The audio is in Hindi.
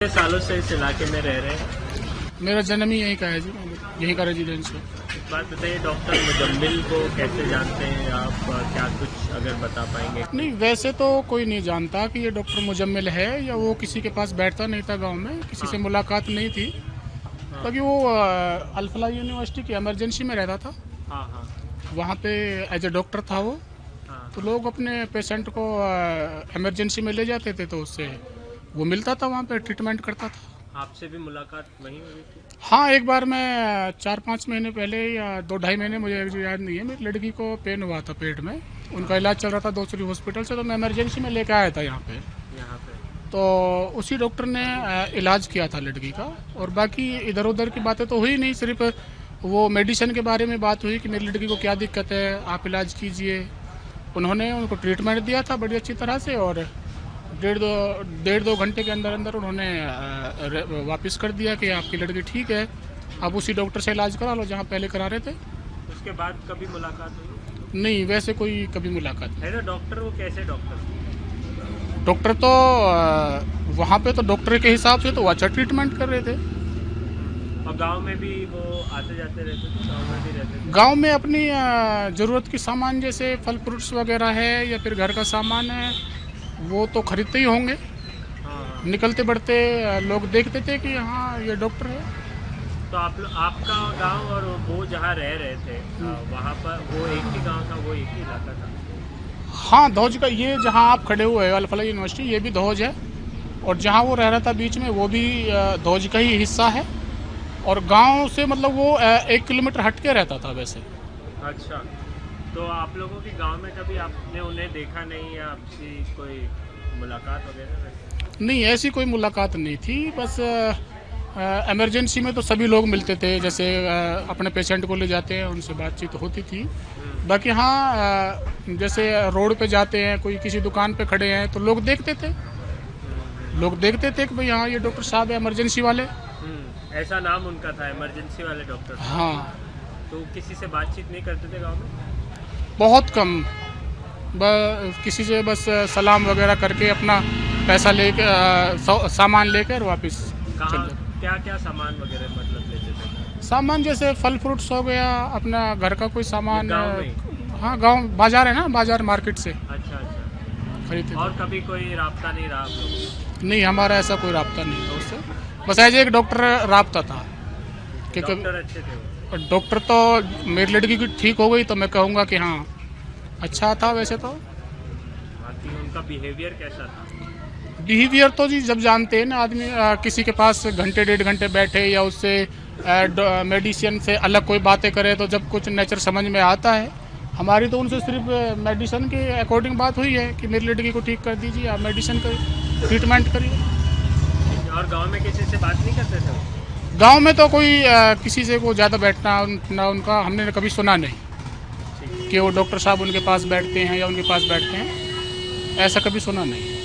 सालों से इस इलाके में रह रहे हैं। मेरा जन्म ही यहीं का है जी, यहीं का रेजिडेंस है। एक बात बताइए, डॉक्टर मुजम्मिल को कैसे जानते हैं आप? क्या कुछ अगर बता पाएंगे? नहीं, वैसे तो कोई नहीं जानता कि ये डॉक्टर मुजम्मिल है या वो किसी के पास बैठता नहीं था गांव में, किसी से मुलाकात नहीं थी। क्योंकि वो अल-फलाह यूनिवर्सिटी की इमरजेंसी में रहता था। हाँ हाँ वहाँ पे एज ए डॉक्टर था वो। हाँ। तो लोग अपने पेशेंट को इमरजेंसी में ले जाते थे, तो उससे वो मिलता था, वहाँ पे ट्रीटमेंट करता था। आपसे भी मुलाकात वहीं हुई थी? हाँ, एक बार मैं 4-5 महीने पहले या 2-2.5 महीने, मुझे याद नहीं है, मेरी लड़की को पेन हुआ था पेट में। उनका इलाज चल रहा था दूसरी हॉस्पिटल से, तो मैं इमरजेंसी में लेके आया था यहाँ पे। तो उसी डॉक्टर ने इलाज किया था लड़की का। और बाकी इधर उधर की बातें तो हुई नहीं, सिर्फ वो मेडिसिन के बारे में बात हुई कि मेरी लड़की को क्या दिक्कत है, आप इलाज कीजिए। उन्होंने उनको ट्रीटमेंट दिया था बड़ी अच्छी तरह से, और डेढ़ दो घंटे के अंदर अंदर उन्होंने वापस कर दिया कि आपकी लड़की ठीक है, आप उसी डॉक्टर से इलाज करा लो जहाँ पहले करा रहे थे। उसके बाद कभी मुलाकात हुई? नहीं, वैसे कोई कभी मुलाकात नहीं। है ना डॉक्टर, वो कैसे डॉक्टर? डॉक्टर तो वहाँ पे तो डॉक्टर के हिसाब से तो वो अच्छा ट्रीटमेंट कर रहे थे। और गांव में भी वो आते जाते रहते थे? गांव में भी रहते थे? गांव में अपनी ज़रूरत की सामान जैसे फल फ्रूट्स वगैरह है या फिर घर का सामान है, वो तो खरीदते ही होंगे। हाँ। निकलते बढ़ते लोग देखते थे कि हाँ ये डॉक्टर है। तो आपका गांव और वो जहाँ रह रहे थे वहाँ पर वो एक ही गांव था, वो एक ही इलाका था? हाँ, धौज का, ये जहाँ आप खड़े हुए हैं अल-फलाह यूनिवर्सिटी, ये भी धौज है। और जहाँ वो रह रहा था बीच में, वो भी धौज का ही हिस्सा है। और गांव से मतलब वो 1 किलोमीटर हट के रहता था वैसे। अच्छा, तो आप लोगों के गांव में कभी आपने उन्हें देखा नहीं या आपसी कोई मुलाकात वगैरह? नहीं, ऐसी कोई मुलाकात नहीं थी। बस इमरजेंसी में तो सभी लोग मिलते थे, जैसे अपने पेशेंट को ले जाते हैं, उनसे बातचीत होती थी। बाकी हाँ, जैसे रोड पे जाते हैं, कोई किसी दुकान पे खड़े हैं, तो लोग देखते थे कि भाई हाँ ये डॉक्टर साहब है इमरजेंसी वाले। ऐसा नाम उनका था, इमरजेंसी वाले डॉक्टर? हाँ। तो किसी से बातचीत नहीं करते थे गांव में? बहुत कम, किसी से बस सलाम वगैरह करके अपना पैसा लेके सामान लेकर वापस चल जाते। क्या क्या सामान वगैरह मतलब लेते थे? सामान जैसे फल फ्रूट्स हो गया, अपना घर का कोई सामान। गांव में? हाँ, गांव बाजार है ना, बाजार मार्केट से अच्छा अच्छा। खरीदते थे। और कभी कोई राब्ता नहीं रहा आप लोगों? नहीं, हमारा ऐसा कोई राब्ता नहीं था उससे। बस एज एक डॉक्टर राब्ता था। क्योंकि डॉक्टर अच्छे थे वो? डॉक्टर तो मेरी लड़की की ठीक हो गई तो मैं कहूँगा कि हाँ अच्छा था वैसे तो। बाकी उनका बिहेवियर कैसा था? बिहेवियर तो जी, जब जानते हैं ना आदमी, किसी के पास घंटे 1.5 घंटे बैठे या उससे मेडिसिन से अलग कोई बातें करे, तो जब कुछ नेचर समझ में आता है। हमारी तो उनसे सिर्फ मेडिसिन के अकॉर्डिंग बात हुई है कि मेरी लड़की को ठीक कर दीजिए, आप मेडिसिन का ट्रीटमेंट करिए। और गांव में किसी से बात नहीं करते थे वो? गांव में तो कोई किसी से को ज़्यादा बैठना ना उनका हमने कभी सुना नहीं कि वो डॉक्टर साहब उनके पास बैठते हैं या उनके पास बैठते हैं, ऐसा कभी सुना नहीं।